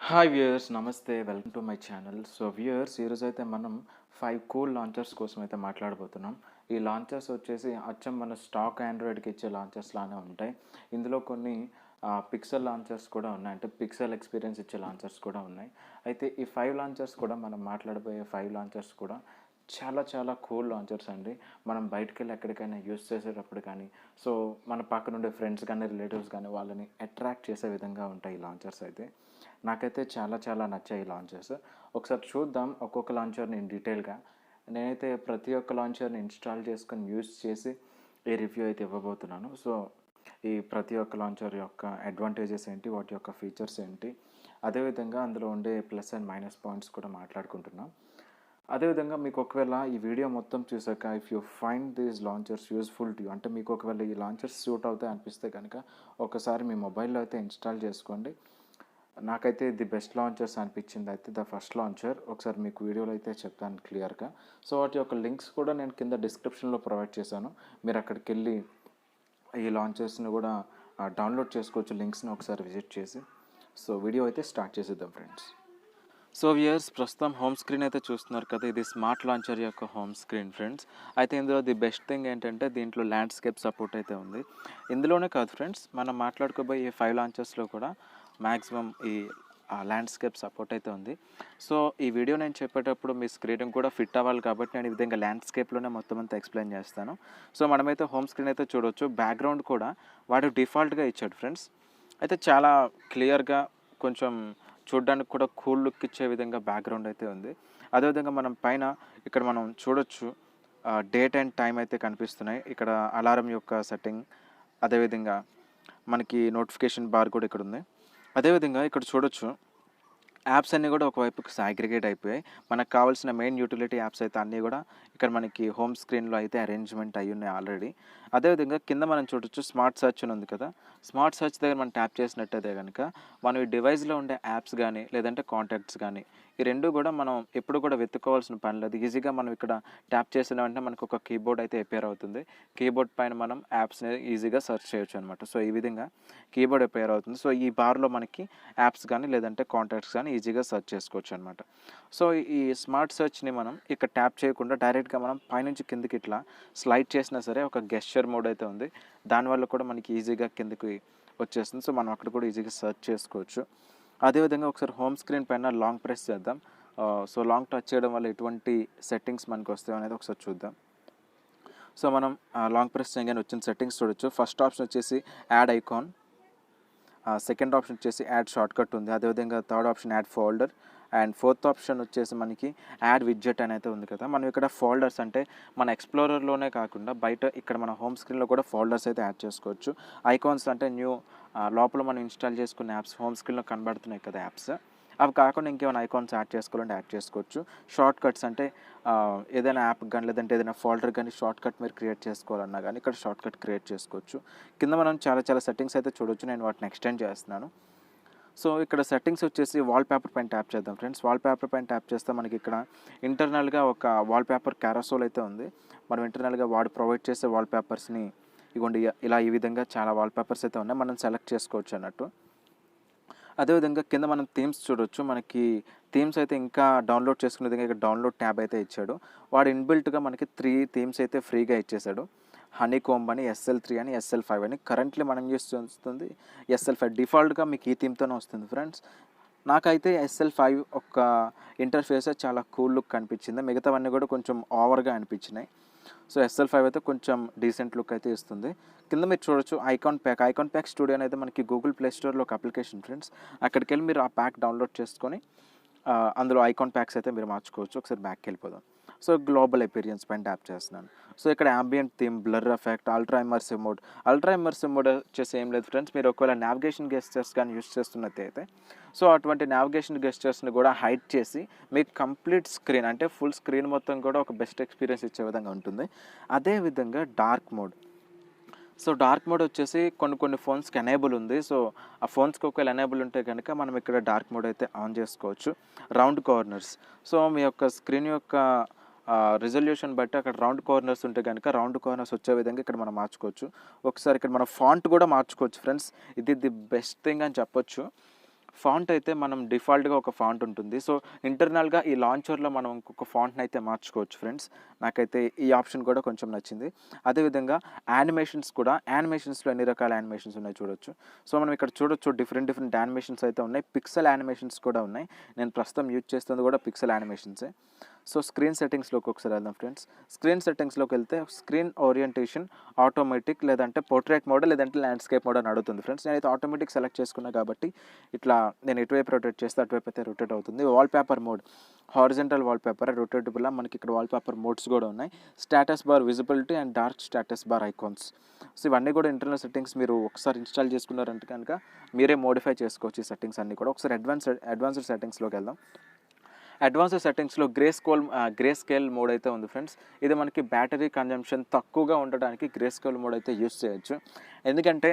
Hi viewers, నమస్తే, welcome to my channel. So viewers, ఈరోజు అయితే మనం 5 కూల్ లాంచర్స్ కోసం అయితే మాట్లాడబోతున్నాం. ఈ లాంచర్స్ వచ్చేసి అచ్చం మన స్టాక్ ఆండ్రాయిడ్కి ఇచ్చే లాంచర్స్ లానే ఉంటాయి. ఇందులో కొన్ని పిక్సెల్ లాంచర్స్ కూడా ఉన్నాయి, అంటే పిక్సెల్ ఎక్స్పీరియన్స్ ఇచ్చే లాంచర్స్ కూడా ఉన్నాయి. అయితే ఈ 5 లాంచర్స్ కూడా మనం మాట్లాడబోయే 5 లాంచర్స్ కూడా చాలా చాలా కూల్ లాంచర్స్ అండి. మనం బయటకు వెళ్ళి ఎక్కడికైనా యూస్ చేసేటప్పుడు కానీ, సో మన పక్కన ఉండే ఫ్రెండ్స్ కానీ రిలేటివ్స్ కానీ వాళ్ళని అట్రాక్ట్ చేసే విధంగా ఉంటాయి ఈ లాంచర్స్ అయితే. నాకైతే చాలా చాలా నచ్చాయి ఈ లాంచర్స్. ఒకసారి చూద్దాం ఒక్కొక్క లాంచర్ని డీటెయిల్గా. నేనైతే ప్రతి ఒక్క లాంచర్ని ఇన్స్టాల్ చేసుకొని యూస్ చేసి ఈ రివ్యూ అయితే ఇవ్వబోతున్నాను. సో ఈ ప్రతి ఒక్క లాంచర్ యొక్క అడ్వాంటేజెస్ ఏంటి, వాటి యొక్క ఫీచర్స్ ఏంటి, అదేవిధంగా అందులో ఉండే ప్లస్ అండ్ మైనస్ పాయింట్స్ కూడా మాట్లాడుకుంటున్నాం. అదేవిధంగా మీకు ఒకవేళ ఈ వీడియో మొత్తం చూసాక if you find these launchers useful to you, అంటే మీకు ఒకవేళ ఈ లాంచర్స్ సూట్ అవుతాయి అనిపిస్తే కనుక ఒకసారి మీ మొబైల్లో అయితే ఇన్స్టాల్ చేసుకోండి. నాకైతే ది బెస్ట్ లాంచర్స్ అనిపించింది అయితే ద ఫస్ట్ లాంచర్. ఒకసారి మీకు వీడియోలో అయితే చెప్తాను క్లియర్గా. సో వాటి యొక్క లింక్స్ కూడా నేను కింద డిస్క్రిప్షన్లో ప్రొవైడ్ చేశాను. మీరు అక్కడికి వెళ్ళి ఈ లాంచర్స్ని కూడా డౌన్లోడ్ చేసుకోవచ్చు, లింక్స్ని ఒకసారి విజిట్ చేసి. సో వీడియో అయితే స్టార్ట్ చేసేద్దాం ఫ్రెండ్స్. సో వ్యూయర్స్, ప్రస్తుతం హోమ్ స్క్రీన్ అయితే చూస్తున్నారు కదా, ఇది స్మార్ట్ లాంచర్ యొక్క హోమ్ స్క్రీన్ ఫ్రెండ్స్. అయితే ఇందులో ది బెస్ట్ థింగ్ ఏంటంటే దీంట్లో ల్యాండ్స్కేప్ సపోర్ట్ అయితే ఉంది. ఇందులోనే కాదు ఫ్రెండ్స్, మనం మాట్లాడుకోబోయే ఈ 5 లాంచర్స్లో కూడా మ్యాక్సిమం ఈ ల్యాండ్స్కేప్ సపోర్ట్ అయితే ఉంది. సో ఈ వీడియో నేను చెప్పేటప్పుడు మీ స్క్రీన్ కూడా ఫిట్ అవ్వాలి కాబట్టి నేను ఈ విధంగా ల్యాండ్స్కేప్లోనే మొత్తం అంతా ఎక్స్ప్లెయిన్ చేస్తాను. సో మనమైతే హోమ్ స్క్రీన్ అయితే చూడవచ్చు. బ్యాక్గ్రౌండ్ కూడా వాడు డిఫాల్ట్గా ఇచ్చాడు ఫ్రెండ్స్. అయితే చాలా క్లియర్గా, కొంచెం చూడడానికి కూడా కూల్ లుక్ ఇచ్చే విధంగా బ్యాక్గ్రౌండ్ అయితే ఉంది. అదేవిధంగా మనం పైన ఇక్కడ మనం చూడొచ్చు డేట్ అండ్ టైం అయితే కనిపిస్తున్నాయి. ఇక్కడ అలారం యొక్క సెట్టింగ్, అదేవిధంగా మనకి నోటిఫికేషన్ బార్ కూడా ఇక్కడ ఉంది. అదేవిధంగా ఇక్కడ చూడొచ్చు యాప్స్ అన్నీ కూడా ఒకవైపుకి సాగ్రిగేట్ అయిపోయాయి. మనకు కావాల్సిన మెయిన్ యూటిలిటీ యాప్స్ అయితే అన్నీ కూడా ఇక్కడ మనకి హోమ్ స్క్రీన్లో అయితే అరేంజ్మెంట్ అయ్యి ఉన్నాయి ఆల్రెడీ. అదేవిధంగా కింద మనం చూడొచ్చు స్మార్ట్ సెర్చ్ అని ఉంది కదా, స్మార్ట్ సెర్చ్ దగ్గర మనం ట్యాప్ చేసినట్టయితే కనుక మనం ఈ డివైస్లో ఉండే యాప్స్ కానీ లేదంటే కాంటాక్ట్స్ కానీ ఈ రెండు కూడా మనం ఎప్పుడు కూడా వెతుక్కోవాల్సిన పని లేదు. ఈజీగా మనం ఇక్కడ ట్యాప్ చేసిన వెంటనే మనకు ఒక కీబోర్డ్ అయితే అపేర్ అవుతుంది. కీబోర్డ్ పైన మనం యాప్స్ని ఈజీగా సెర్చ్ చేయొచ్చు అనమాట. సో ఈ విధంగా కీబోర్డ్ అపేర్ అవుతుంది. సో ఈ బార్లో మనకి యాప్స్ కానీ లేదంటే కాంటాక్ట్స్ కానీ ఈజీగా సెర్చ్ చేసుకోవచ్చు అనమాట. సో ఈ స్మార్ట్ సెర్చ్ని మనం ఇక్కడ ట్యాప్ చేయకుండా డైరెక్ట్గా మనం పైనుంచి కిందకి ఇట్లా స్లైడ్ చేసినా సరే ఒక గెస్చర్ మోడ్ అయితే ఉంది, దానివల్ల కూడా మనకి ఈజీగా కిందకి వచ్చేస్తుంది. సో మనం అక్కడ కూడా ఈజీగా సెర్చ్ చేసుకోవచ్చు. అదేవిధంగా ఒకసారి హోమ్ స్క్రీన్ పైన లాంగ్ ప్రెస్ చేద్దాం. సో లాంగ్ టచ్ చేయడం వల్ల ఎటువంటి సెట్టింగ్స్ మనకు వస్తాయి అనేది ఒకసారి చూద్దాం. సో మనం లాంగ్ ప్రెస్ చేయగానే వచ్చిన సెట్టింగ్స్ చూడొచ్చు. ఫస్ట్ ఆప్షన్ వచ్చేసి యాడ్ ఐకాన్, సెకండ్ ఆప్షన్ వచ్చేసి యాడ్ షార్ట్ కట్ ఉంది. అదేవిధంగా third option add folder, and fourth option వచ్చేసి మనకి యాడ్ విడ్జెట్ అని అయితే ఉంది కదా. మనం ఇక్కడ ఫోల్డర్స్ అంటే మన ఎక్స్ప్లోరర్లోనే కాకుండా బయట ఇక్కడ మన హోమ్ స్క్రీన్లో కూడా ఫోల్డర్స్ అయితే యాడ్ చేసుకోవచ్చు. ఐకాన్స్ అంటే న్యూ లోపల మనం ఇన్స్టాల్ చేసుకున్న యాప్స్ హోమ్ స్క్రీన్లో కనబడుతున్నాయి కదా యాప్స్, అవి కాకుండా ఇంకేమైనా ఐకాన్స్ యాడ్ చేసుకోవాలంటే యాడ్ చేసుకోవచ్చు. షార్ట్ కట్స్ అంటే ఏదైనా యాప్ కానీ లేదంటే ఏదైనా ఫోల్డర్ కానీ షార్ట్ కట్ మీరు క్రియేట్ చేసుకోవాలన్నా కానీ ఇక్కడ షార్ట్ కట్ క్రియేట్ చేసుకోవచ్చు. కింద మనం చాలా చాలా సెట్టింగ్స్ అయితే చూడొచ్చు. నేను వాటిని ఎక్స్టెండ్ చేస్తున్నాను. సో ఇక్కడ సెట్టింగ్స్ వచ్చేసి వాల్ పేపర్ పైన ట్యాప్ చేద్దాం ఫ్రెండ్స్. వాల్ పేపర్ పైన ట్యాప్ చేస్తే మనకి ఇక్కడ ఇంటర్నల్గా ఒక వాల్ పేపర్ క్యారసోల్ అయితే ఉంది. మనం ఇంటర్నల్గా వాడు ప్రొవైడ్ చేసే వాల్ పేపర్స్ని ఇగోండి ఇలా ఈ విధంగా చాలా వాల్ పేపర్స్ అయితే ఉన్నాయి, మనం సెలెక్ట్ చేసుకోవచ్చు అన్నట్టు. అదేవిధంగా కింద మనం థీమ్స్ చూడొచ్చు. మనకి థీమ్స్ అయితే ఇంకా డౌన్లోడ్ చేసుకునే విధంగా ఇక్కడ డౌన్లోడ్ ట్యాబ్ అయితే ఇచ్చాడు. వాడు ఇన్బిల్ట్గా మనకి 3 థీమ్స్ అయితే ఫ్రీగా ఇచ్చేసాడు. హనీ కోంబ్ అని, SL3 అని, SL5 అని. కరెంట్లీ మనం యూస్ చేస్తుంది SL5. డిఫాల్ట్గా మీకు ఈ థీమ్తోనే వస్తుంది ఫ్రెండ్స్. నాకైతే SL5 ఒక ఇంటర్ఫేస్ చాలా కూల్ లుక్ అనిపించింది, మిగతావన్నీ కూడా కొంచెం ఓవర్గా అనిపించినాయి. సో SL5 అయితే కొంచెం డీసెంట్ లుక్ అయితే ఇస్తుంది. కింద మీరు చూడొచ్చు ఐకాన్ ప్యాక్ స్టూడియో అనేది మనకి గూగుల్ ప్లే స్టోర్లో ఒక అప్లికేషన్ ఫ్రెండ్స్. అక్కడికి వెళ్ళి మీరు ఆ ప్యాక్ డౌన్లోడ్ చేసుకొని అందులో ఐకాన్ ప్యాక్స్ అయితే మీరు మార్చుకోవచ్చు. ఒకసారి బ్యాక్కి వెళ్ళిపోదాం. సో గ్లోబల్ ఎపీరియన్స్ పైన ట్యాప్ చేస్తున్నాను. సో ఇక్కడ ambient theme, blur effect, ultra immersive mode వచ్చేసి ఏం లేదు ఫ్రెండ్స్. మీరు ఒకవేళ నావిగేషన్ గెస్చర్స్ కానీ యూస్ చేస్తున్నట్టయితే సో అటువంటి నావిగేషన్ గెస్చర్స్ని కూడా హైడ్ చేసి మీకు కంప్లీట్ స్క్రీన్ అంటే ఫుల్ స్క్రీన్ మొత్తం కూడా ఒక బెస్ట్ ఎక్స్పీరియన్స్ ఇచ్చే విధంగా ఉంటుంది. అదేవిధంగా dark mode. So dark mode వచ్చేసి కొన్ని ఫోన్స్కి ఎనేబుల్ ఉంది. సో ఆ ఫోన్స్కి ఒకవేళ ఎనేబుల్ ఉంటే కనుక మనం ఇక్కడ డార్క్ మోడ్ అయితే ఆన్ చేసుకోవచ్చు. రౌండ్ కార్నర్స్, సో మీ యొక్క స్క్రీన్ యొక్క రిజల్యూషన్ బట్టి అక్కడ రౌండ్ కార్నర్స్ ఉంటే కనుక రౌండ్ కార్నర్స్ వచ్చే విధంగా ఇక్కడ మనం మార్చుకోవచ్చు. ఒకసారి ఇక్కడ మనం ఫాంట్ కూడా మార్చుకోవచ్చు ఫ్రెండ్స్. ఇది ది బెస్ట్ థింగ్ అని చెప్పొచ్చు. ఫాంట్ అయితే మనం డిఫాల్ట్గా ఒక ఫాంట్ ఉంటుంది. సో ఇంటర్నల్గా ఈ లాంచర్లో మనం ఇంకొక ఫాంట్ని అయితే మార్చుకోవచ్చు ఫ్రెండ్స్. నాకైతే ఈ ఆప్షన్ కూడా కొంచెం నచ్చింది. అదేవిధంగా యానిమేషన్స్ కూడా, యానిమేషన్స్లో ఎన్ని రకాల యానిమేషన్స్ ఉన్నాయి చూడొచ్చు. సో మనం ఇక్కడ చూడొచ్చు డిఫరెంట్ యానిమేషన్స్ అయితే ఉన్నాయి. పిక్సెల్ యానిమేషన్స్ కూడా ఉన్నాయి. నేను ప్రస్తుతం యూజ్ చేస్తుంది కూడా పిక్సెల్ యానిమేషన్సే. సో స్క్రీన్ సెట్టింగ్స్లోకి ఒకసారి వెళ్దాం ఫ్రెండ్స్. స్క్రీన్ సెట్టింగ్స్లోకి వెళ్తే స్క్రీన్ ఓరియంటేషన్ ఆటోమేటిక్, లేదంటే పోర్ట్రేట్ మోడ్, లేదంటే ల్యాండ్స్కేప్ మోడ్ అని అడుగుతుంది ఫ్రెండ్స్. నేనైతే ఆటోమేటిక్ సెలెక్ట్ చేసుకున్నా కాబట్టి ఇట్లా నేను ఎటువైపు రొటేట్ చేస్తే అటువైపు అయితే రొటేట్ అవుతుంది. Wallpaper mode horizontal wallpaper, rotatable, మనకి ఇక్కడ వాల్పేపర్ మోడ్స్ కూడా ఉన్నాయి. Status bar visibility and dark status bar icons. So ఇవన్నీ కూడా ఇంటర్నల్ సెట్టింగ్స్ మీరు ఒకసారి ఇన్స్టాల్ చేసుకున్నారంటే కనుక మీరే మోడిఫై చేసుకోవచ్చు ఈ సెట్టింగ్స్ అన్నీ కూడా. ఒకసారి అడ్వాన్స్డ్ సెట్టింగ్స్లోకి వెళ్దాం. అడ్వాన్స్డ్ సెట్టింగ్స్లో గ్రే స్కేల్ మోడ్ అయితే ఉంది ఫ్రెండ్స్. ఇది మనకి బ్యాటరీ కన్జంప్షన్ తక్కువగా ఉండడానికి గ్రే స్కేల్ మోడ్ అయితే యూస్ చేయొచ్చు. ఎందుకంటే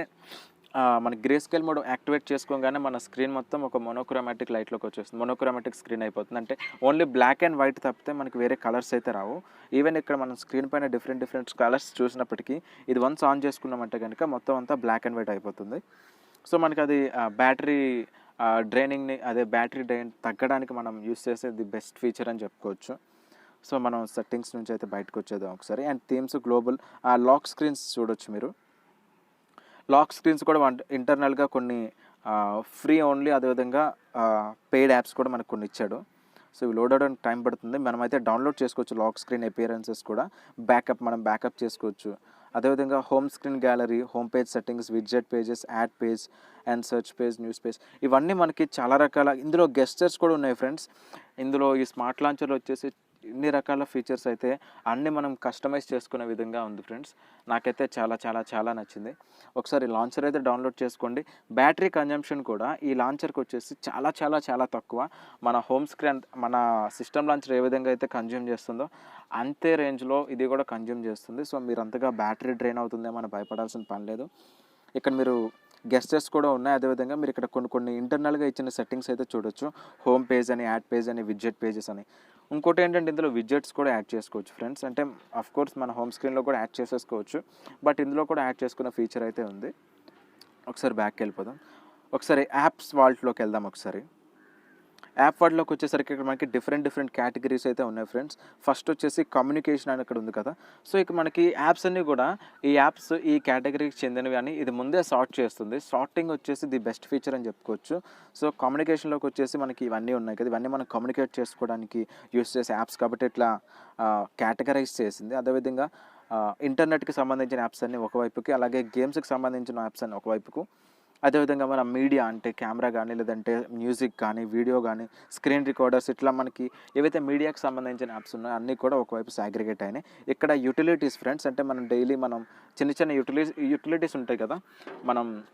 మనకి గ్రే స్కేల్ మోడ్ యాక్టివేట్ చేసుకోగానే మన స్క్రీన్ మొత్తం ఒక మోనోక్రోమాటిక్ లైట్లోకి వచ్చేస్తుంది. మోనోక్రోమాటిక్ స్క్రీన్ అయిపోతుంది. అంటే ఓన్లీ బ్లాక్ అండ్ వైట్ తప్పితే మనకి వేరే కలర్స్ అయితే రావు. ఈవెన్ ఇక్కడ మనం స్క్రీన్ పైన డిఫరెంట్ కలర్స్ చూసినప్పటికీ ఇది వన్స్ ఆన్ చేసుకున్నామంటే కనుక మొత్తం అంతా బ్లాక్ అండ్ వైట్ అయిపోతుంది. సో మనకి అది బ్యాటరీ డ్రైన్ తగ్గడానికి మనం యూస్ చేసే ది బెస్ట్ ఫీచర్ అని చెప్పుకోవచ్చు. సో మనం సెట్టింగ్స్ నుంచి అయితే బయటకు వచ్చేద్దాం ఒకసారి. And themes global lock screens చూడొచ్చు మీరు. లాక్ స్క్రీన్స్ కూడా ఇంటర్నల్గా కొన్ని ఫ్రీ ఓన్లీ, అదేవిధంగా పెయిడ్ యాప్స్ కూడా మనకు కొన్ని ఇచ్చాడు. సో ఇవి లోడ్ అవడానికి టైం పడుతుంది. మనమైతే డౌన్లోడ్ చేసుకోవచ్చు లాక్ స్క్రీన్ అపియరెన్సెస్ కూడా. మనం బ్యాకప్ చేసుకోవచ్చు. అదేవిధంగా home screen gallery, home page settings, widget pages, add page and search page, news page, ఇవన్నీ మనకి చాలా రకాల ఇందులో గెస్చర్స్ కూడా ఉన్నాయి ఫ్రెండ్స్. ఇందులో ఈ స్మార్ట్ లాంచర్లో వచ్చేసి ఇన్ని రకాల ఫీచర్స్ అయితే అన్నీ మనం కస్టమైజ్ చేసుకునే విధంగా ఉంది ఫ్రెండ్స్. నాకైతే చాలా నచ్చింది. ఒకసారి లాంచర్ అయితే డౌన్లోడ్ చేసుకోండి. బ్యాటరీ కన్జంప్షన్ కూడా ఈ లాంచర్కి వచ్చేసి చాలా తక్కువ. మన హోమ్ స్క్రీన్, మన సిస్టమ్ లాంచర్ ఏ విధంగా అయితే కన్జ్యూమ్ చేస్తుందో అంతే రేంజ్లో ఇది కూడా కన్జ్యూమ్ చేస్తుంది. సో మీరు అంతగా బ్యాటరీ డ్రైన్ అవుతుందేమో అని భయపడాల్సిన పని లేదు. ఇక్కడ మీరు గెస్టర్స్ కూడా ఉన్నాయి. అదేవిధంగా మీరు ఇక్కడ కొన్ని ఇంటర్నల్గా ఇచ్చిన సెట్టింగ్స్ అయితే చూడొచ్చు. హోమ్ పేజ్ అని, యాడ్ పేజ్ అని, విడ్జెట్ పేజెస్ అని. ఇంకోటి ఏంటంటే ఇందులో విడ్జెట్స్ కూడా యాడ్ చేసుకోవచ్చు ఫ్రెండ్స్. అంటే కోర్స్ మన హోమ్ స్క్రీన్లో కూడా యాడ్ చేసేసుకోవచ్చు, బట్ ఇందులో కూడా యాడ్ చేసుకున్న ఫీచర్ అయితే ఉంది. ఒకసారి బ్యాక్కి వెళ్ళిపోదాం. ఒకసారి యాప్స్ వాల్ట్లోకి వెళ్దాం. ఒకసారి యాప్ వాల్ట్లోకి వచ్చేసరికి ఇక్కడ మనకి డిఫరెంట్ కేటగిరీస్ అయితే ఉన్నాయి ఫ్రెండ్స్. ఫస్ట్ వచ్చేసి కమ్యూనికేషన్ అని ఇక్కడ ఉంది కదా. సో ఇక మనకి యాప్స్ అన్నీ కూడా ఈ యాప్స్ ఈ కేటగిరీకి చెందినవి అని ఇది ముందే సార్ట్ చేస్తుంది. సార్టింగ్ వచ్చేసి ది బెస్ట్ ఫీచర్ అని చెప్పుకోవచ్చు. సో కమ్యూనికేషన్లోకి వచ్చేసి మనకి ఇవన్నీ ఉన్నాయి కదా, ఇవన్నీ మనం కమ్యూనికేట్ చేసుకోవడానికి యూస్ చేసే యాప్స్ కాబట్టి ఇట్లా కేటగరైజ్ చేసింది. అదేవిధంగా ఇంటర్నెట్కి సంబంధించిన యాప్స్ అన్నీ ఒకవైపుకి, అలాగే గేమ్స్కి సంబంధించిన యాప్స్ అన్నీ ఒకవైపుకు, అదేవిధంగా మన మీడియా అంటే కెమెరా కానీ, లేదంటే మ్యూజిక్ కానీ, వీడియో కానీ, స్క్రీన్ రికార్డర్స్, ఇట్లా మనకి ఏవైతే మీడియాకి సంబంధించిన యాప్స్ ఉన్నాయో అన్నీ కూడా ఒకవైపు సాగ్రిగేట్ అయినాయి. ఇక్కడ యూటిలిటీస్ ఫ్రెండ్స్, అంటే మనం డైలీ మనం చిన్న యూటిలిటీస్ ఉంటాయి కదా,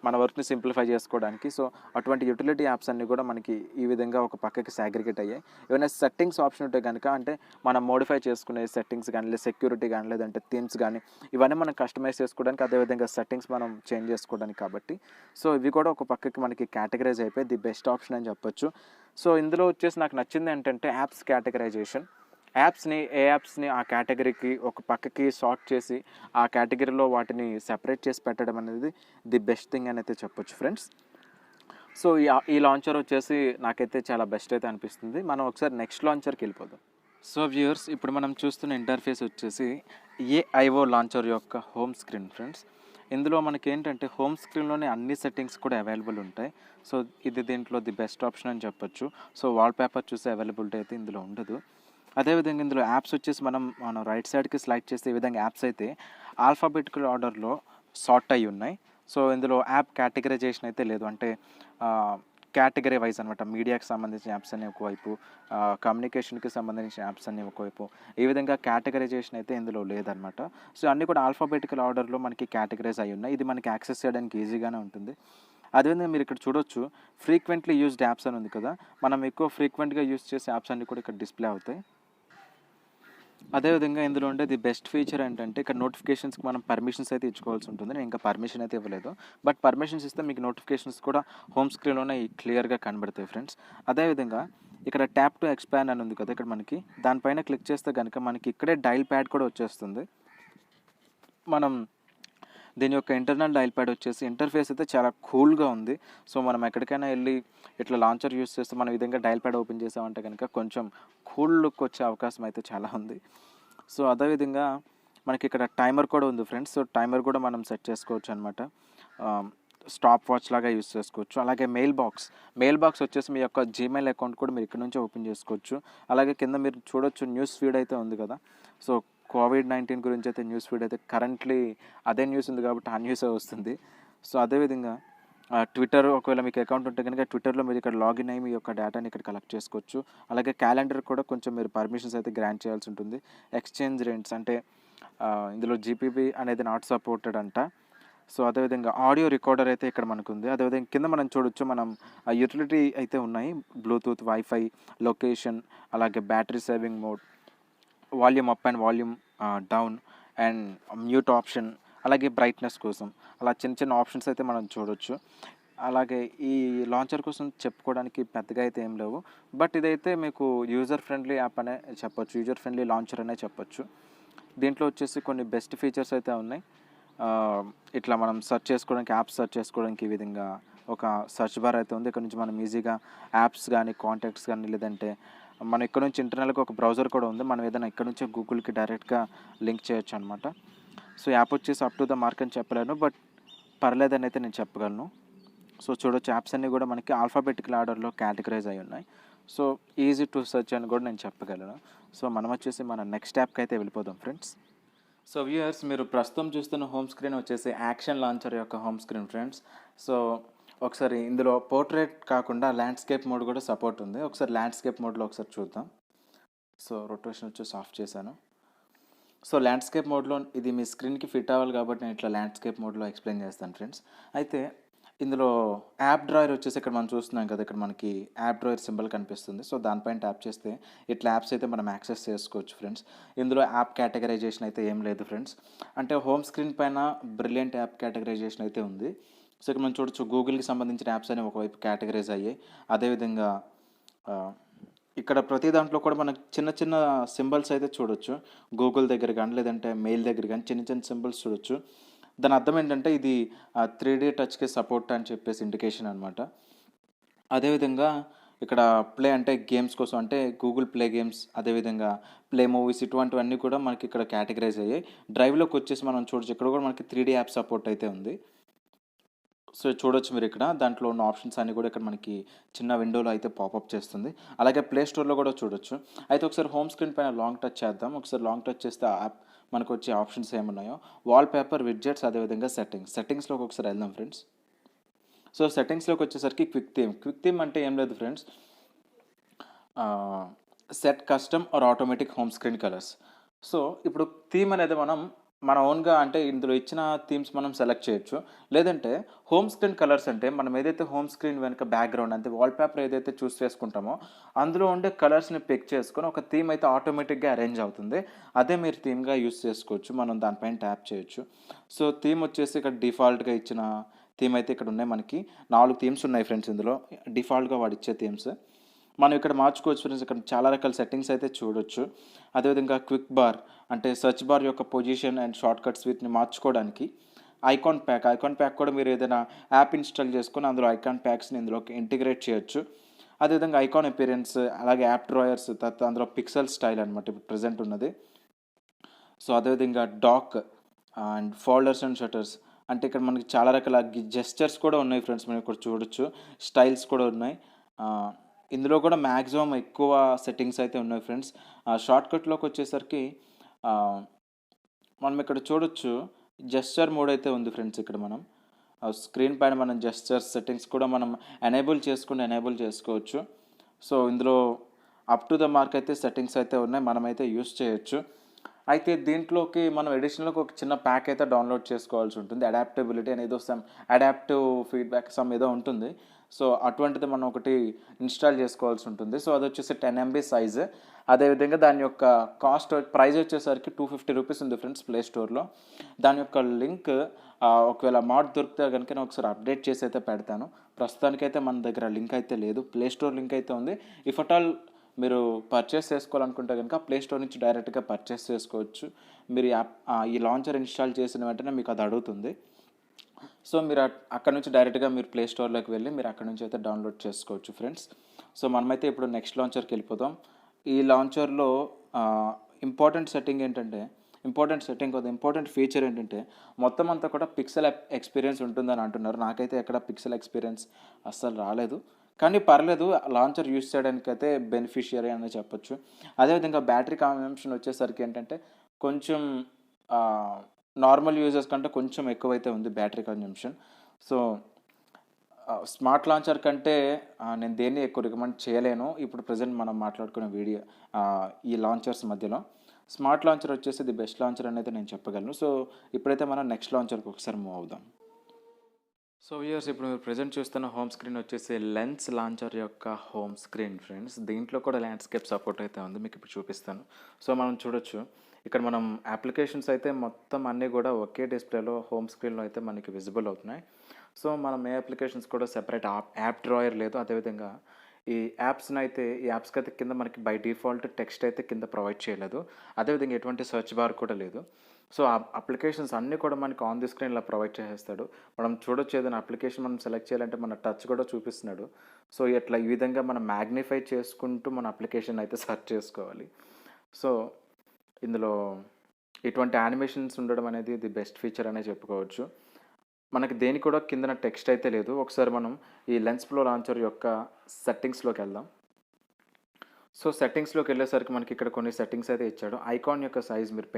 మన వర్క్ని సింప్లిఫై చేసుకోవడానికి. సో అటువంటి యూటిలిటీ యాప్స్ అన్నీ కూడా మనకి ఈ విధంగా ఒక పక్కకి సాగ్రిగేట్ అయ్యాయి. ఏమైనా సెట్టింగ్స్ ఆప్షన్ ఉంటే కనుక, అంటే మనం మోడిఫై చేసుకునే సెట్టింగ్స్ కానీ, లేదా సెక్యూరిటీ కానీ, లేదంటే థీమ్స్ కానీ, ఇవన్నీ మనం కస్టమైజ్ చేసుకోవడానికి, అదేవిధంగా సెట్టింగ్స్ మనం చేంజ్ చేసుకోవడానికి కాబట్టి. సో ఇవి కూడా ఒక పక్కకి మనకి కేటగరైజ్ అయిపోయి ది బెస్ట్ ఆప్షన్ అని చెప్పొచ్చు. సో ఇందులో వచ్చేసి నాకు నచ్చింది ఏంటంటే యాప్స్ కేటగరైజేషన్. ఏ యాప్స్ని ఆ కేటగిరీకి ఒక పక్కకి సార్ట్ చేసి ఆ కేటగిరీలో వాటిని సెపరేట్ చేసి పెట్టడం అనేది ది బెస్ట్ థింగ్ అని అయితే చెప్పొచ్చు ఫ్రెండ్స్. సో ఈ లాంచర్ వచ్చేసి నాకైతే చాలా బెస్ట్ అయితే అనిపిస్తుంది. మనం ఒకసారి నెక్స్ట్ లాంచర్కి వెళ్ళిపోదాం. సో వ్యూయర్స్, ఇప్పుడు మనం చూస్తున్న ఇంటర్ఫేస్ వచ్చేసి ఏఐఓ లాంచర్ యొక్క హోమ్ స్క్రీన్ ఫ్రెండ్స్. ఇందులో మనకి ఏంటంటే హోమ్ స్క్రీన్లోనే అన్ని సెట్టింగ్స్ కూడా అవైలబుల్ ఉంటాయి. సో ఇది దీంట్లో ది బెస్ట్ ఆప్షన్ అని చెప్పొచ్చు. సో వాల్పేపర్ చూసే అవైలబిలిటీ అయితే ఇందులో ఉండదు. అదేవిధంగా ఇందులో యాప్స్ వచ్చేసి మనం రైట్ సైడ్కి స్లైడ్ చేస్తే ఈ విధంగా యాప్స్ అయితే ఆల్ఫాబెటికల్ ఆర్డర్లో సార్ట్ అయ్యి ఉన్నాయి. సో ఇందులో యాప్ కేటగరైజేషన్ అయితే లేదు. అంటే కేటగిరీ వైజ్ అనమాట. మీడియాకి సంబంధించిన యాప్స్ అన్నీ ఒకవైపు, కమ్యూనికేషన్కి సంబంధించిన యాప్స్ అన్నీ ఒకవైపు, ఈ విధంగా కేటగరైజేషన్ అయితే ఇందులో లేదనమాట. సో అన్నీ కూడా ఆల్ఫాబెటికల్ ఆర్డర్లో మనకి కేటగరైజ్ అయ్యి ఉన్నాయి. ఇది మనకి యాక్సెస్ చేయడానికి ఈజీగానే ఉంటుంది. అదేవిధంగా మీరు ఇక్కడ చూడొచ్చు ఫ్రీక్వెంట్లీ యూజ్డ్ యాప్స్ అని ఉంది కదా, మనం ఎక్కువ ఫ్రీక్వెంట్గా యూజ్ చేసే యాప్స్ అన్నీ కూడా ఇక్కడ డిస్ప్లే అవుతాయి. అదేవిధంగా ఇందులో ఉండే ది బెస్ట్ ఫీచర్ ఏంటంటే ఇక్కడ నోటిఫికేషన్స్కి మనం పర్మిషన్స్ అయితే ఇచ్చుకోవాల్సి ఉంటుంది. నేను ఇంకా పర్మిషన్ అయితే ఇవ్వలేదు, బట్ పర్మిషన్స్ ఇస్తే మీకు నోటిఫికేషన్స్ కూడా హోమ్ స్క్రీన్లోనే క్లియర్గా కనబడతాయి ఫ్రెండ్స్. అదేవిధంగా ఇక్కడ ట్యాప్ టు ఎక్స్పాండ్ అని ఉంది కదా, ఇక్కడ మనకి దానిపైన క్లిక్ చేస్తే కనుక మనకి ఇక్కడే డైల్ ప్యాడ్ కూడా వచ్చేస్తుంది. మనం దీని యొక్క ఇంటర్నల్ డయల్ ప్యాడ్ వచ్చేసి ఇంటర్ఫేస్ అయితే చాలా కూల్గా ఉంది. సో మనం ఎక్కడికైనా వెళ్ళి ఇట్లా లాంచర్ యూస్ చేస్తే మనం ఈ విధంగా డయల్ ప్యాడ్ ఓపెన్ చేసామంటే కనుక కొంచెం కూల్ లుక్ వచ్చే అవకాశం అయితే చాలా ఉంది. సో అదేవిధంగా మనకి ఇక్కడ టైమర్ కూడా ఉంది ఫ్రెండ్స్. సో టైమర్ కూడా మనం సెట్ చేసుకోవచ్చు అనమాట. స్టాప్ వాచ్ లాగా యూస్ చేసుకోవచ్చు. అలాగే మెయిల్ బాక్స్ వచ్చేసి మీ యొక్క జీమెయిల్ అకౌంట్ కూడా మీరు ఇక్కడ నుంచే ఓపెన్ చేసుకోవచ్చు. అలాగే కింద మీరు చూడొచ్చు న్యూస్ ఫీడ్ అయితే ఉంది కదా. సో కోవిడ్-19 గురించి అయితే న్యూస్ ఫీడ్ అయితే కరెంట్లీ అదే న్యూస్ ఉంది కాబట్టి ఆ న్యూసే వస్తుంది. సో అదేవిధంగా ట్విట్టర్ ఒకవేళ మీకు అకౌంట్ ఉంటే కనుక ట్విట్టర్లో మీరు ఇక్కడ లాగిన్ అయ్యి మీ యొక్క డేటాని ఇక్కడ కలెక్ట్ చేసుకోవచ్చు. అలాగే క్యాలెండర్ కూడా కొంచెం మీరు పర్మిషన్స్ అయితే గ్రాంట్ చేయాల్సి ఉంటుంది. ఎక్స్చేంజ్ రేట్స్ అంటే ఇందులో జీపీపీ అనేది నాట్ సపోర్టెడ్ అంట. సో అదేవిధంగా ఆడియో రికార్డర్ అయితే ఇక్కడ మనకు ఉంది. అదేవిధంగా కింద మనం చూడొచ్చు, మనం యూటిలిటీ అయితే ఉన్నాయి. బ్లూటూత్, వైఫై, లొకేషన్, అలాగే battery saving mode, volume up and volume down and mute option, అలాగే బ్రైట్నెస్ కోసం అలా చిన్న చిన్న ఆప్షన్స్ అయితే మనం చూడొచ్చు. అలాగే ఈ లాంచర్ కోసం చెప్పుకోవడానికి పెద్దగా అయితే ఏం లేవు. బట్ ఇదైతే మీకు యూజర్ ఫ్రెండ్లీ యాప్ అనే చెప్పొచ్చు, యూజర్ ఫ్రెండ్లీ లాంచర్ అనే చెప్పొచ్చు. దీంట్లో వచ్చేసి కొన్ని బెస్ట్ ఫీచర్స్ అయితే ఉన్నాయి. ఇట్లా మనం సెర్చ్ చేసుకోవడానికి, యాప్స్ సెర్చ్ చేసుకోవడానికి ఈ విధంగా ఒక సెర్చ్ బార్ అయితే ఉంది. ఇక్కడ నుంచి మనం ఈజీగా యాప్స్ కానీ, కాంటాక్ట్స్ కానీ, లేదంటే మనం ఇక్కడ నుంచి ఇంటర్నల్గా ఒక బ్రౌజర్ కూడా ఉంది. మనం ఏదైనా ఇక్కడ నుంచే గూగుల్కి డైరెక్ట్గా లింక్ చేయొచ్చు అనమాట. సో యాప్ వచ్చేసి అప్ టు ద మార్క్ అని చెప్పలేను, బట్ పర్లేదని అయితే నేను చెప్పగలను. సో చూడొచ్చు, యాప్స్ అన్నీ కూడా మనకి ఆల్ఫాబెటికల్ ఆర్డర్లో కేటగరైజ్ అయి ఉన్నాయి. సో ఈజీ టు సెర్చ్ అని కూడా నేను చెప్పగలను. సో మనం వచ్చేసి మన నెక్స్ట్ యాప్కి అయితే వెళ్ళిపోదాం ఫ్రెండ్స్. సో వ్యూయర్స్, మీరు ప్రస్తుతం చూస్తున్న హోమ్ స్క్రీన్ వచ్చేసి యాక్షన్ లాంచర్ యొక్క హోమ్ స్క్రీన్ ఫ్రెండ్స్. సో ఒకసారి ఇందులో పోర్ట్రేట్ కాకుండా ల్యాండ్స్కేప్ మోడ్ కూడా సపోర్ట్ ఉంది. ఒకసారి ల్యాండ్స్కేప్ మోడ్లో ఒకసారి చూద్దాం. సో రొటేషన్ వచ్చేసి ఆఫ్ చేశాను. సో ల్యాండ్స్కేప్ మోడ్లో ఇది మీ స్క్రీన్కి ఫిట్ అవ్వాలి కాబట్టి నేను ఇట్లా ల్యాండ్స్కేప్ మోడ్లో ఎక్స్ప్లెయిన్ చేస్తాను ఫ్రెండ్స్. అయితే ఇందులో యాప్ డ్రాయర్ వచ్చేసి ఇక్కడ మనం చూస్తున్నాం కదా, ఇక్కడ మనకి యాప్ డ్రాయర్ సింబల్ కనిపిస్తుంది. సో దానిపైన ట్యాప్ చేస్తే ఇట్లా యాప్స్ అయితే మనం యాక్సెస్ చేసుకోవచ్చు ఫ్రెండ్స్. ఇందులో యాప్ కేటగరైజేషన్ అయితే ఏం లేదు ఫ్రెండ్స్. అంటే హోమ్ స్క్రీన్ పైన బ్రిలియంట్ యాప్ కేటగరైజేషన్ అయితే ఉంది. సో ఇక్కడ మనం చూడొచ్చు, గూగుల్కి సంబంధించిన యాప్స్ అనేవి ఒకవైపు కేటగరైజ్ అయ్యాయి. అదేవిధంగా ఇక్కడ ప్రతి దాంట్లో కూడా మనకు చిన్న చిన్న సింబల్స్ అయితే చూడొచ్చు. గూగుల్ దగ్గర కానీ, లేదంటే మెయిల్ దగ్గర కానీ చిన్న చిన్న సింబల్స్ చూడొచ్చు. దాని అర్థం ఏంటంటే ఇది 3D టచ్కి సపోర్ట్ అని చెప్పేసి ఇండికేషన్ అనమాట. అదేవిధంగా ఇక్కడ ప్లే అంటే గేమ్స్ కోసం, అంటే గూగుల్ ప్లే గేమ్స్, అదేవిధంగా ప్లే మూవీస్, ఇటువంటివన్నీ కూడా మనకి ఇక్కడ కేటగరైజ్ అయ్యాయి. డ్రైవ్లోకి వచ్చేసి మనం చూడొచ్చు, ఇక్కడ కూడా మనకి 3D యాప్ సపోర్ట్ అయితే ఉంది. సో చూడొచ్చు మీరు ఇక్కడ దాంట్లో ఉన్న ఆప్షన్స్ అన్నీ కూడా ఇక్కడ మనకి చిన్న విండోలో అయితే పాపప్ చేస్తుంది. అలాగే ప్లే స్టోర్లో కూడా చూడొచ్చు. అయితే ఒకసారి హోమ్ స్క్రీన్ పైన లాంగ్ టచ్ చేద్దాం. ఒకసారి లాంగ్ టచ్ చేస్తే యాప్ మనకు వచ్చే ఆప్షన్స్ ఏమున్నాయో, వాల్ పేపర్, విడ్జెట్స్, అదేవిధంగా సెట్టింగ్స్లోకి ఒకసారి వెళ్దాం ఫ్రెండ్స్. సో సెట్టింగ్స్లోకి వచ్చేసరికి క్విక్ థీమ్ అంటే ఏం లేదు friends, set custom or automatic home screen colours. So ఇప్పుడు థీమ్ అనేది మన ఓన్గా, అంటే ఇందులో ఇచ్చిన థీమ్స్ మనం సెలెక్ట్ చేయొచ్చు. లేదంటే హోమ్ స్క్రీన్ కలర్స్ అంటే మనం ఏదైతే హోమ్ స్క్రీన్ వెనుక బ్యాక్గ్రౌండ్ అంటే వాల్పేపర్ ఏదైతే చూస్ చేసుకుంటామో అందులో ఉండే కలర్స్ని పిక్ చేసుకొని ఒక థీమ్ అయితే ఆటోమేటిక్గా అరేంజ్ అవుతుంది. అదే మీరు థీమ్గా యూస్ చేసుకోవచ్చు. మనం దానిపైన ట్యాప్ చేయొచ్చు. సో థీమ్ వచ్చేసి ఇక్కడ డిఫాల్ట్గా ఇచ్చిన థీమ్ అయితే ఇక్కడ ఉన్నాయి. మనకి 4 థీమ్స్ ఉన్నాయి ఫ్రెండ్స్. ఇందులో డిఫాల్ట్గా వాడు ఇచ్చే థీమ్స్ మనం ఇక్కడ మార్చుకోవచ్చు ఫ్రెండ్స్. ఇక్కడ చాలా రకాల సెట్టింగ్స్ అయితే చూడొచ్చు. అదేవిధంగా క్విక్ బార్ అంటే సెర్చ్ బార్ యొక్క పొజిషన్ అండ్ షార్ట్ కట్స్ వీటిని మార్చుకోవడానికి ఐకాన్ ప్యాక్ కూడా మీరు ఏదైనా యాప్ ఇన్స్టాల్ చేసుకొని అందులో ఐకాన్ ప్యాక్స్ని ఇందులోకి ఇంటిగ్రేట్ చేయొచ్చు. అదేవిధంగా ఐకాన్ అపియరెన్స్, అలాగే యాప్ డ్రాయర్స్, తర్వాత అందులో పిక్సెల్ స్టైల్ అనమాట ఇప్పుడు ప్రజెంట్ ఉన్నది. సో అదేవిధంగా dock and folders and shutters, అంటే ఇక్కడ మనకి చాలా రకాల జెస్చర్స్ కూడా ఉన్నాయి ఫ్రెండ్స్. మనం ఇక్కడ చూడొచ్చు, స్టైల్స్ కూడా ఉన్నాయి. ఇందులో కూడా మ్యాక్సిమం ఎక్కువ సెట్టింగ్స్ అయితే ఉన్నాయి ఫ్రెండ్స్. షార్ట్కట్లోకి వచ్చేసరికి మనం ఇక్కడ చూడొచ్చు, జెస్చర్ మోడ్ అయితే ఉంది ఫ్రెండ్స్. ఇక్కడ మనం స్క్రీన్ పైన మనం జెస్చర్ సెట్టింగ్స్ కూడా మనం ఎనేబుల్ చేసుకోవచ్చు. సో ఇందులో అప్ టు ద మార్క్ అయితే సెట్టింగ్స్ అయితే ఉన్నాయి, మనమైతే యూస్ చేయొచ్చు. అయితే దీంట్లోకి మనం ఎడిషనల్గా ఒక చిన్న ప్యాక్ అయితే డౌన్లోడ్ చేసుకోవాల్సి ఉంటుంది. అడాప్టబిలిటీ అనేది అడాప్టివ్ ఫీడ్బ్యాక్ ఏదో ఉంటుంది. సో అటువంటిది మనం ఒకటి ఇన్స్టాల్ చేసుకోవాల్సి ఉంటుంది. సో అది వచ్చేసి 10 MB సైజు. అదేవిధంగా దాని యొక్క ప్రైస్ వచ్చేసరికి 250 రూపీస్ ఉంది ఫ్రెండ్స్ ప్లే స్టోర్లో. దాని యొక్క లింక్ ఒకవేళ మాడ్ దొరికితే కనుక నేను ఒకసారి అప్డేట్ చేసి అయితే పెడతాను. ప్రస్తుతానికైతే మన దగ్గర లింక్ అయితే లేదు, ప్లే స్టోర్ లింక్ అయితే ఉంది. ఇఫ్ అట్ ఆల్ మీరు పర్చేస్ చేసుకోవాలనుకుంటే కనుక ప్లే స్టోర్ నుంచి డైరెక్ట్గా పర్చేస్ చేసుకోవచ్చు. మీరు ఈ లాంచర్ ఇన్స్టాల్ చేసిన వెంటనే మీకు అది అడుగుతుంది. సో మీరు అక్కడ నుంచి డైరెక్ట్గా మీరు ప్లే స్టోర్లోకి వెళ్ళి మీరు అక్కడ నుంచి అయితే డౌన్లోడ్ చేసుకోవచ్చు ఫ్రెండ్స్. సో మనమైతే ఇప్పుడు నెక్స్ట్ లాంచర్కి వెళ్ళిపోదాం. ఈ లాంచర్లో ఇంపార్టెంట్ ఫీచర్ ఏంటంటే మొత్తం అంతా కూడా పిక్సెల్ ఎక్స్పీరియన్స్ ఉంటుందని అంటున్నారు. నాకైతే ఎక్కడ పిక్సెల్ ఎక్స్పీరియన్స్ అస్సలు రాలేదు, కానీ పర్లేదు, లాంచర్ యూస్ చేయడానికి అయితే బెనిఫిషియరీ అని చెప్పొచ్చు. అదేవిధంగా బ్యాటరీ కన్జంప్షన్ వచ్చేసరికి ఏంటంటే కొంచెం నార్మల్ యూజర్స్ కంటే కొంచెం ఎక్కువైతే ఉంది battery consumption. So smart launcher కంటే నేను దేన్ని ఎక్కువ రికమెండ్ చేయలేను ఇప్పుడు ప్రజెంట్ మనం మాట్లాడుకునే ఈ లాంచర్స్ మధ్యలో. స్మార్ట్ లాంచర్ వచ్చేసి ది బెస్ట్ లాంచర్ అనేది నేను చెప్పగలను. సో ఇప్పుడైతే మనం నెక్స్ట్ లాంచర్కి ఒకసారి మూవ్ అవుదాం. సో వ్యూయర్స్, ఇప్పుడు మీరు ప్రజెంట్ చూస్తున్న హోమ్ స్క్రీన్ వచ్చేసి లెన్స్ లాంచర్ యొక్క హోమ్ స్క్రీన్ ఫ్రెండ్స్. దీంట్లో కూడా ల్యాండ్స్కేప్ సపోర్ట్ అయితే ఉంది, మీకు ఇప్పుడు చూపిస్తాను. సో మనం చూడొచ్చు ఇక్కడ మనం అప్లికేషన్స్ అయితే మొత్తం అన్నీ కూడా ఒకే డిస్ప్లేలో హోమ్ స్క్రీన్లో అయితే మనకి విజిబుల్ అవుతున్నాయి. సో మనం ఏ అప్లికేషన్స్ కూడా సెపరేట్ యాప్ డ్రాయర్ లేదు. అదేవిధంగా ఈ యాప్స్కి అయితే కింద మనకి బై డిఫాల్ట్ టెక్స్ట్ అయితే కింద ప్రొవైడ్ చేయలేదు. అదేవిధంగా ఎటువంటి సెర్చ్ బార్ కూడా లేదు. సో ఆ అప్లికేషన్స్ అన్నీ కూడా మనకి ఆన్ ది స్క్రీన్లో ప్రొవైడ్ చేసేస్తాడు. మనం చూడొచ్చు, ఏదైనా అప్లికేషన్ మనం సెలెక్ట్ చేయాలంటే మన టచ్ కూడా చూపిస్తున్నాడు. సో ఇట్లా ఈ విధంగా మనం మ్యాగ్నిఫై చేసుకుంటూ మన అప్లికేషన్ అయితే సెర్చ్ చేసుకోవాలి. సో ఇందులో ఇటువంటి యానిమేషన్స్ ఉండడం అనేది ది బెస్ట్ ఫీచర్ అనే చెప్పుకోవచ్చు. మనకి దేనికి కూడా కిందన టెక్స్ట్ అయితే లేదు. ఒకసారి మనం ఈ లెన్స్ ప్రో లాంచర్ యొక్క సెట్టింగ్స్లోకి వెళ్దాం. సో సెట్టింగ్స్లోకి వెళ్ళేసరికి మనకి ఇక్కడ కొన్ని సెట్టింగ్స్ అయితే ఇచ్చాడు. ఐకాన్ యొక్క సైజ్ మీరు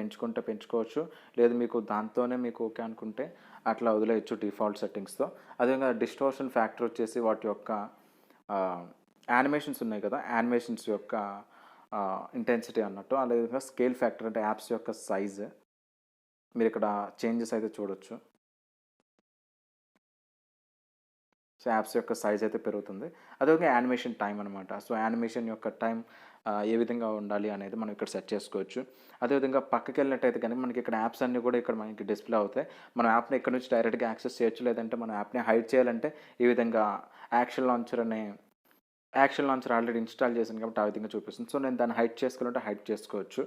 పెంచుకోవచ్చు, లేదు మీకు దాంతోనే మీకు ఓకే అనుకుంటే అట్లా వదిలేయచ్చు డిఫాల్ట్ సెట్టింగ్స్తో. అదేవిధంగా డిస్టోర్షన్ ఫ్యాక్టర్ వచ్చేసి వాటి యొక్క యానిమేషన్స్ ఉన్నాయి కదా, యానిమేషన్స్ యొక్క ఇంటెన్సిటీ అన్నట్టు. అదేవిధంగా స్కేల్ ఫ్యాక్టర్ అంటే యాప్స్ యొక్క సైజ్ మీరు ఇక్కడ చేంజెస్ అయితే చూడొచ్చు. సో యాప్స్ యొక్క సైజ్ అయితే పెరుగుతుంది. అదేవిధంగా యానిమేషన్ టైం అనమాట. సో యానిమేషన్ యొక్క టైం ఏ విధంగా ఉండాలి అనేది మనం ఇక్కడ సెట్ చేసుకోవచ్చు. అదేవిధంగా పక్కకి వెళ్ళినట్టయితే కనుక మనకి ఇక్కడ యాప్స్ అన్నీ కూడా ఇక్కడ మనకి డిస్ప్లే అవుతాయి. మనం యాప్ని ఇక్కడ నుంచి డైరెక్ట్గా యాక్సెస్ చేయొచ్చు, లేదంటే మనం యాప్ని హైడ్ చేయాలంటే ఈ విధంగా యాక్షన్ లాంచర్ ఆల్రెడీ ఇన్స్టాల్ చేశాను కాబట్టి ఆ విధంగా చూపిస్తుంది. సో నేను దాన్ని హైడ్ చేసుకోవాలంటే హైడ్ చేసుకోవచ్చు,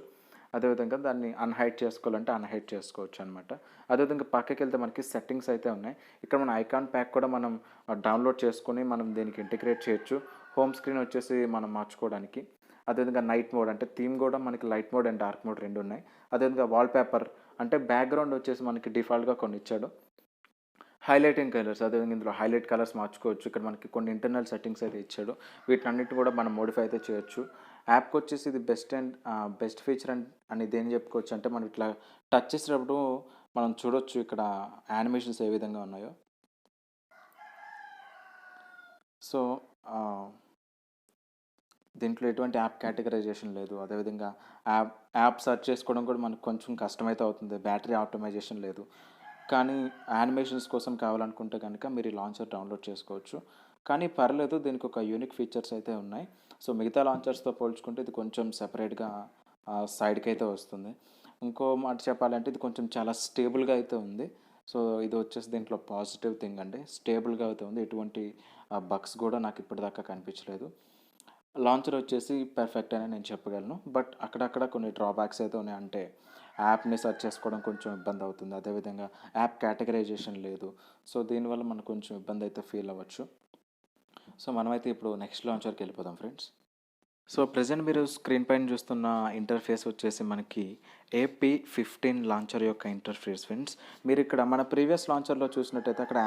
అదేవిధంగా దాన్ని అన్హైడ్ చేసుకోవాలంటే అన్హైడ్ చేసుకోవచ్చు అనమాట. అదేవిధంగా పక్కకి వెళ్తే మనకి సెట్టింగ్స్ అయితే ఉన్నాయి. ఇక్కడ మన ఐకాన్ ప్యాక్ కూడా మనం డౌన్లోడ్ చేసుకొని మనం దీనికి ఇంటిగ్రేట్ చేయొచ్చు. హోమ్ స్క్రీన్ వచ్చేసి మనం మార్చుకోవడానికి. అదేవిధంగా నైట్ మోడ్ అంటే థీమ్ కూడా మనకి light mode and dark mode రెండు ఉన్నాయి. అదేవిధంగా వాల్పేపర్ అంటే బ్యాక్గ్రౌండ్ వచ్చేసి మనకి డిఫాల్ట్గా కొన్ని ఇచ్చాడు. హైలైటింగ్ కలర్స్, అదేవిధంగా ఇందులో హైలైట్ కలర్స్ మార్చుకోవచ్చు. ఇక్కడ మనకి కొన్ని ఇంటర్నల్ సెట్టింగ్స్ అయితే ఇచ్చాడు. వీటన్నిటి కూడా మనం మోడిఫై అయితే చేయొచ్చు. యాప్కి వచ్చేసి ఇది బెస్ట్ ఫీచర్ అని దేని చెప్పుకోవచ్చు అంటే మనం ఇట్లా టచ్ చేసేటప్పుడు మనం చూడొచ్చు ఇక్కడ యానిమేషన్స్ ఏ విధంగా ఉన్నాయో. సో దీంట్లో ఎటువంటి యాప్ కేటగరైజేషన్ లేదు. అదేవిధంగా యాప్ సెర్చ్ చేసుకోవడం కూడా మనకు కొంచెం కష్టమైతే అవుతుంది. బ్యాటరీ ఆప్టిమైజేషన్ లేదు. కానీ యానిమేషన్స్ కోసం కావాలనుకుంటే కనుక మీరు ఈ లాంచర్ డౌన్లోడ్ చేసుకోవచ్చు. కానీ పర్లేదు, దీనికి ఒక యూనిక్ ఫీచర్స్ అయితే ఉన్నాయి. సో మిగతా లాంచర్స్తో పోల్చుకుంటే ఇది కొంచెం సెపరేట్గా సైడ్కి అయితే వస్తుంది. ఇంకో మాట చెప్పాలంటే ఇది కొంచెం చాలా స్టేబుల్గా అయితే ఉంది. సో ఇది వచ్చేసి దీంట్లో పాజిటివ్ థింగ్ అండి, స్టేబుల్గా అయితే ఉంది. ఎటువంటి బగ్స్ కూడా నాకు ఇప్పటిదాకా కనిపించలేదు. లాంచర్ వచ్చేసి పర్ఫెక్ట్ అని నేను చెప్పగలను. బట్ అక్కడక్కడ కొన్ని డ్రాబ్యాక్స్ అయితే ఉన్నాయి. అంటే యాప్ని సెర్చ్ చేసుకోవడం కొంచెం ఇబ్బంది అవుతుంది. అదేవిధంగా యాప్ కేటగరైజేషన్ లేదు. సో దీనివల్ల మనకు కొంచెం ఇబ్బంది అయితే ఫీల్ అవ్వచ్చు. సో మనమైతే ఇప్పుడు నెక్స్ట్ లాంచర్కి వెళ్ళిపోదాం ఫ్రెండ్స్. సో ప్రజెంట్ మీరు స్క్రీన్ పైన చూస్తున్న ఇంటర్ఫేస్ వచ్చేసి మనకి AP15 లాంచర్ యొక్క ఇంటర్ఫేస్ ఫ్రెండ్స్. మీరు ఇక్కడ మన ప్రీవియస్ లాంచర్లో చూసినట్టయితే అక్కడ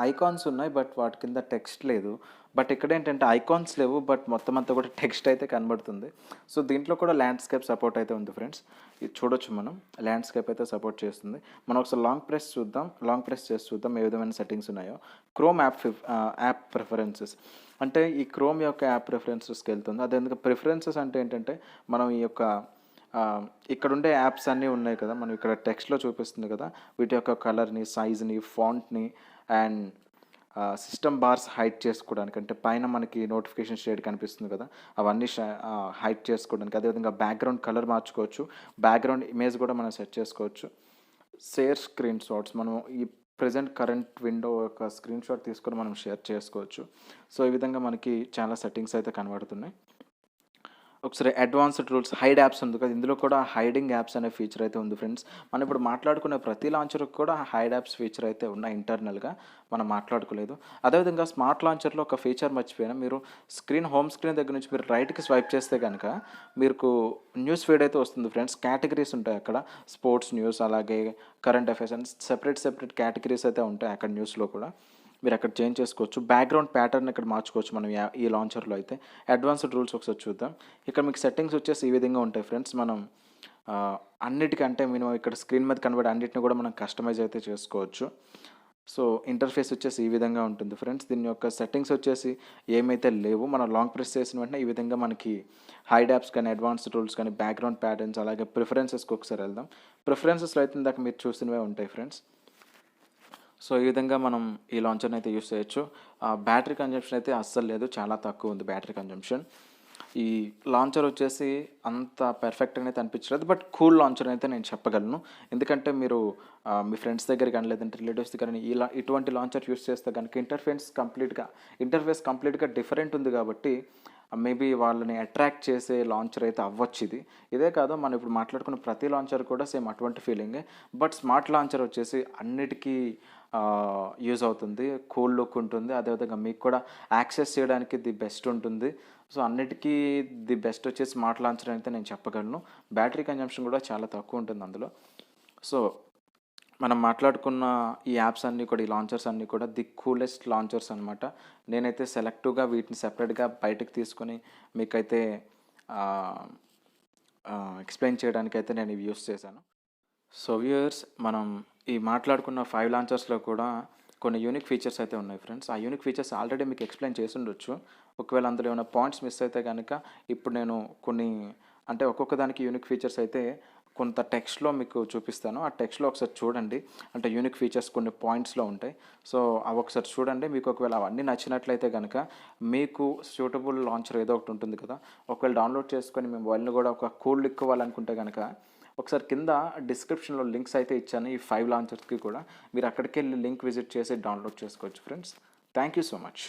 ఐకాన్స్ ఉన్నాయి, బట్ వాటి కింద టెక్స్ట్ లేదు. బట్ ఇక్కడ ఏంటంటే ఐకాన్స్ లేవు, బట్ మొత్తం అంతా కూడా టెక్స్ట్ అయితే కనబడుతుంది. సో దీంట్లో కూడా ల్యాండ్స్కేప్ సపోర్ట్ అయితే ఉంది ఫ్రెండ్స్. ఇది చూడొచ్చు, మనం ల్యాండ్స్కేప్ అయితే సపోర్ట్ చేస్తుంది. మనం ఒకసారి లాంగ్ ప్రెస్ చేసి చూద్దాం ఏ విధమైన సెట్టింగ్స్ ఉన్నాయో. క్రోమ్ యాప్ ప్రిఫరెన్సెస్ అంటే ఈ క్రోమ్ యొక్క యాప్ ప్రిఫరెన్సెస్కి వెళ్తుంది. అదేవిధంగా ప్రిఫరెన్సెస్ అంటే ఏంటంటే మనం ఈ యొక్క ఇక్కడ ఉండే యాప్స్ అన్నీ ఉన్నాయి కదా, మనం ఇక్కడ టెక్స్ట్లో చూపిస్తుంది కదా, వీటి యొక్క కలర్ని, సైజ్ని, ఫాంట్ని అండ్ సిస్టమ్ బార్స్ హైడ్ చేసుకోవడానికి, అంటే పైన మనకి నోటిఫికేషన్ షేడ్ కనిపిస్తుంది కదా, అవన్నీ హైడ్ చేసుకోవడానికి. అదేవిధంగా బ్యాక్గ్రౌండ్ కలర్ మార్చుకోవచ్చు. బ్యాక్గ్రౌండ్ ఇమేజ్ కూడా మనం సెట్ చేసుకోవచ్చు. షేర్ స్క్రీన్ షాట్స్, మనం ఈ కరెంట్ విండో యొక్క స్క్రీన్ షాట్ తీసుకొని మనం షేర్ చేసుకోవచ్చు. సో ఈ విధంగా మనకి చాలా సెట్టింగ్స్ అయితే కనబడుతున్నాయి. ఒకసారి అడ్వాన్స్డ్ రూల్స్ హైడ్ యాప్స్ ఉంది కదా, ఇందులో కూడా హైడింగ్ యాప్స్ అనే ఫీచర్ అయితే ఉంది ఫ్రెండ్స్. మనం ఇప్పుడు మాట్లాడుకునే ప్రతి లాంచర్కి కూడా హైడ్ యాప్స్ ఫీచర్ అయితే ఉన్నాయి ఇంటర్నల్గా, మనం మాట్లాడుకోలేదు. అదేవిధంగా స్మార్ట్ లాంచర్లో ఒక ఫీచర్ మర్చిపోయినా, మీరు హోమ్ స్క్రీన్ దగ్గర నుంచి మీరు రైట్కి స్వైప్ చేస్తే కనుక మీకు న్యూస్ ఫీడ్ అయితే వస్తుంది ఫ్రెండ్స్. కేటగిరీస్ ఉంటాయి అక్కడ, స్పోర్ట్స్ న్యూస్ అలాగే కరెంట్ అఫైర్స్ అని సెపరేట్ కేటగిరీస్ అయితే ఉంటాయి అక్కడ న్యూస్లో కూడా. మీరు అక్కడ చేంజ్ చేసుకోవచ్చు. బ్యాక్గ్రౌండ్ ప్యాటర్న్ ఇక్కడ మార్చుకోవచ్చు మనం ఈ లాంచర్లో అయితే. అడ్వాన్స్డ్ రూల్స్ ఒకసారి చూద్దాం. ఇక్కడ మీకు సెట్టింగ్స్ వచ్చేసి ఈ విధంగా ఉంటాయి ఫ్రెండ్స్. మనం అన్నిటికంటే మినిమం ఇక్కడ స్క్రీన్ మీద కనబడే అన్నిటిని కూడా మనం కస్టమైజ్ అయితే చేసుకోవచ్చు. సో ఇంటర్ఫేస్ వచ్చేసి ఈ విధంగా ఉంటుంది ఫ్రెండ్స్. దీని యొక్క సెట్టింగ్స్ వచ్చేసి ఏమైతే లేవు, మనం లాంగ్ ప్రెస్ చేసిన వెంటనే ఈ విధంగా మనకి హైడ్ యాప్స్ కానీ అడ్వాన్స్డ్ రూల్స్ కానీ బ్యాక్గ్రౌండ్ ప్యాటర్న్స్ అలాగే ప్రిఫరెన్సెస్కి ఒకసారి వెళ్దాం. ప్రిఫరెన్సెస్లో అయితే ఇందాక మీరు చూసినవే ఉంటాయి ఫ్రెండ్స్. సో ఈ విధంగా మనం ఈ లాంచర్ని అయితే యూస్ చేయొచ్చు. బ్యాటరీ కన్జంప్షన్ అయితే అస్సలు లేదు, చాలా తక్కువ ఉంది బ్యాటరీ కన్జంప్షన్. ఈ లాంచర్ వచ్చేసి అంత పర్ఫెక్ట్ అనేది అనిపించలేదు, బట్ కూల్ లాంచర్ అయితే నేను చెప్పగలను. ఎందుకంటే మీరు మీ ఫ్రెండ్స్ దగ్గర కానీ లేదంటే రిలేటివ్స్ దగ్గర కానీ ఇటువంటి లాంచర్ యూస్ చేస్తే కనుక ఇంటర్ఫేస్ కంప్లీట్గా డిఫరెంట్ ఉంది కాబట్టి మేబీ వాళ్ళని అట్రాక్ట్ చేసే లాంచర్ అయితే అవ్వచ్చు ఇది. ఇదే కాదు, మనం ఇప్పుడు మాట్లాడుకున్న ప్రతి లాంచర్ కూడా సేమ్ అటువంటి ఫీలింగే. బట్ స్మార్ట్ లాంచర్ వచ్చేసి అన్నిటికీ యూజ్ అవుతుంది, కూల్ లుక్ ఉంటుంది, అదేవిధంగా మీకు కూడా యాక్సెస్ చేయడానికి ది బెస్ట్ ఉంటుంది. సో అన్నిటికీ ది బెస్ట్ వచ్చేసి స్మార్ట్ లాంచర్ అయితే నేను చెప్పగలను. బ్యాటరీ కన్జంప్షన్ కూడా చాలా తక్కువ ఉంటుంది అందులో. సో మనం మాట్లాడుకున్న ఈ యాప్స్ అన్నీ కూడా, ఈ లాంచర్స్ అన్నీ కూడా ది కూలెస్ట్ లాంచర్స్ అనమాట. నేనైతే సెలెక్టివ్గా వీటిని సెపరేట్గా బయటకు తీసుకొని మీకైతే ఎక్స్ప్లెయిన్ చేయడానికి అయితే నేను ఇవి యూస్ చేశాను. సో వ్యూయర్స్, మనం ఈ మాట్లాడుకున్న 5 లాంచర్స్లో కూడా కొన్ని యూనిక్ ఫీచర్స్ అయితే ఉన్నాయి ఫ్రెండ్స్. ఆ యూనిక్ ఫీచర్స్ ఆల్రెడీ మీకు ఎక్స్ప్లెయిన్ చేసి ఉండొచ్చు. ఒకవేళ అందులో ఏమైనా పాయింట్స్ మిస్ అయితే కనుక ఇప్పుడు నేను కొన్ని, అంటే ఒక్కొక్క దానికి యూనిక్ ఫీచర్స్ అయితే కొంత టెక్స్ట్లో మీకు చూపిస్తాను. ఆ టెక్స్ట్లో ఒకసారి చూడండి, అంటే యూనిక్ ఫీచర్స్ కొన్ని పాయింట్స్లో ఉంటాయి. సో అవి ఒకసారి చూడండి. మీకు ఒకవేళ అవన్నీ నచ్చినట్లయితే కనుక మీకు సూటబుల్ లాంచర్ ఏదో ఒకటి ఉంటుంది కదా, ఒకవేళ డౌన్లోడ్ చేసుకొని మీ మొబైల్ని కూడా ఒక కూల్ లుక్ ఇవ్వాలనుకుంటే కనుక ఒకసారి కింద డిస్క్రిప్షన్లో లింక్స్ అయితే ఇచ్చాను ఈ 5 లాంచర్స్కి కూడా. మీరు అక్కడికి వెళ్ళి లింక్ విజిట్ చేసి డౌన్లోడ్ చేసుకోవచ్చు friends. Thank you so much.